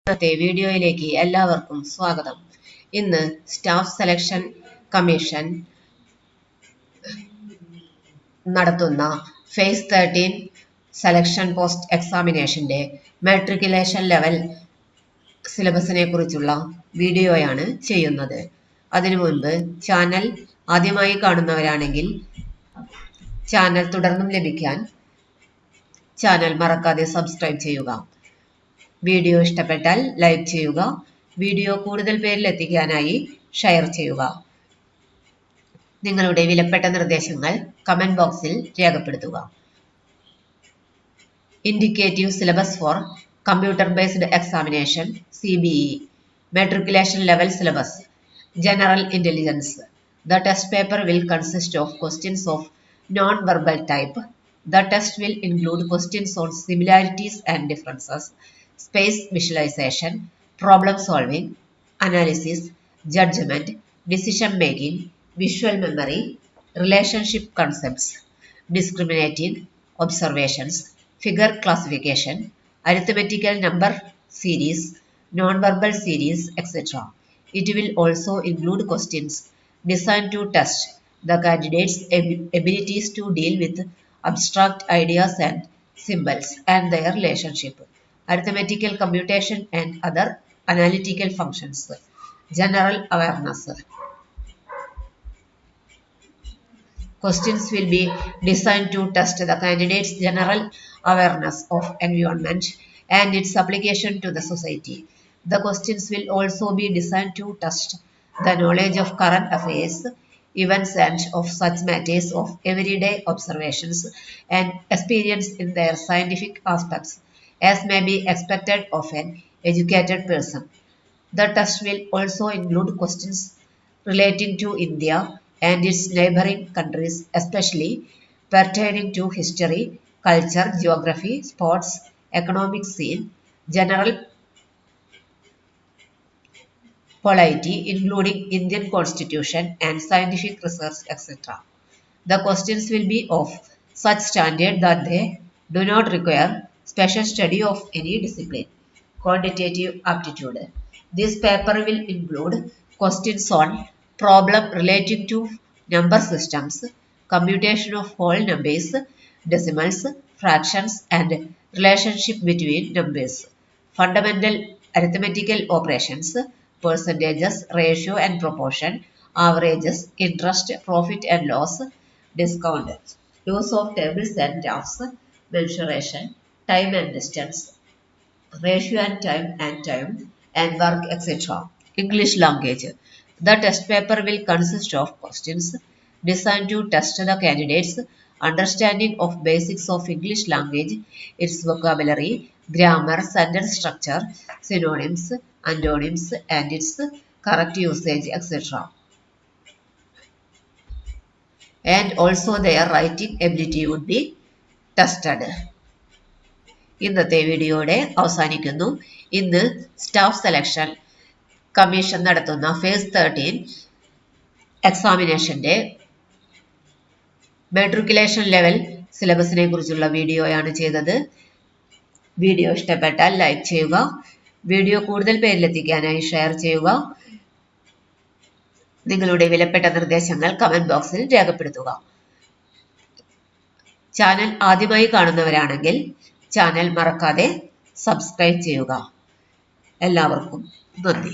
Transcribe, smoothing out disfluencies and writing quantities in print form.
ഇന്നത്തെ വീഡിയോയിലേക്ക് എല്ലാവർക്കും സ്വാഗതം. ഇന്ന് സ്റ്റാഫ് സെലക്ഷൻ കമ്മീഷൻ നടത്തുന്ന ഫേസ് 13 സെലക്ഷൻ പോസ്റ്റ് എക്സാമിനേഷന്റെ മെട്രിക്കുലേഷൻ ലെവൽ സിലബസിനെ കുറിച്ചുള്ള വീഡിയോയാണ് ചെയ്യുന്നത്. അതിനു മുൻപ് ചാനൽ ആദ്യമായി കാണുന്നവരാണെങ്കിൽ ചാനൽ തുടർന്നും ലഭിക്കാൻ ചാനൽ മറക്കാതെ സബ്സ്ക്രൈബ് ചെയ്യുക. വീഡിയോ ഇഷ്ടപ്പെട്ടാൽ ലൈക്ക് ചെയ്യുക. വീഡിയോ കൂടുതൽ പേരിൽ എത്തിക്കാനായി ഷെയർ ചെയ്യുക. നിങ്ങളുടെ വിലപ്പെട്ട നിർദ്ദേശങ്ങൾ കമന്റ് ബോക്സിൽ രേഖപ്പെടുത്തുക. Indicative syllabus for computer based examination CBE matriculation level syllabus General Intelligence. The test paper will consist of questions of non-verbal type. The test will include questions on similarities and differences, space visualization, problem solving, analysis, judgment, decision making, visual memory, relationship concepts, discriminating observations, figure classification, arithmetical number series, non-verbal series, etc. It will also include questions designed to test the candidates' abilities to deal with abstract ideas and symbols and their relationship, arithmetical computation and other analytical functions, general awareness. Questions will be designed to test the candidate's general awareness of environment and its application to the society. The questions will also be designed to test the knowledge of current affairs, events and of such matters of everyday observations and experience in their scientific aspects as may be expected of an educated person. The test will also include questions relating to India and its neighboring countries, especially pertaining to history, culture, geography, sports, economic scene, general polity, including Indian constitution and scientific research, etc. The questions will be of such standard that they do not require special study of any discipline. Quantitative aptitude. This paper will include questions on problem relating to number systems, computation of whole numbers, decimals, fractions, and relationship between numbers, fundamental arithmetical operations, percentages, ratio and proportion, averages, interest, profit and loss, discount, use of tables and graphs, mensuration, time and distance, ratio and time and work, etc. English language. The test paper will consist of questions designed to test the candidates' understanding of basics of English language, its vocabulary, grammar, sentence structure, synonyms, antonyms, and its correct usage, etc. And also their writing ability would be tested. ഇന്നത്തെ വീഡിയോയുടെ അവസാനിക്കുന്നു. ഇന്ന് staff selection commission നടത്തുന്ന phase 13 എക്സാമിനേഷന്റെ matriculation level സിലബസിനെ കുറിച്ചുള്ള വീഡിയോയാണ് ചെയ്തത്. Video ഇഷ്ടപ്പെട്ടാൽ ലൈക്ക് ചെയ്യുക. വീഡിയോ കൂടുതൽ പേരിലെത്തിക്കാനായി ഷെയർ ചെയ്യുക. നിങ്ങളുടെ വിലപ്പെട്ട നിർദ്ദേശങ്ങൾ കമന്റ് ബോക്സിൽ രേഖപ്പെടുത്തുക. ചാനൽ ആദ്യമായി കാണുന്നവരാണെങ്കിൽ ചാനൽ മറക്കാതെ സബ്സ്ക്രൈബ് ചെയ്യുക. എല്ലാവർക്കും നന്ദി.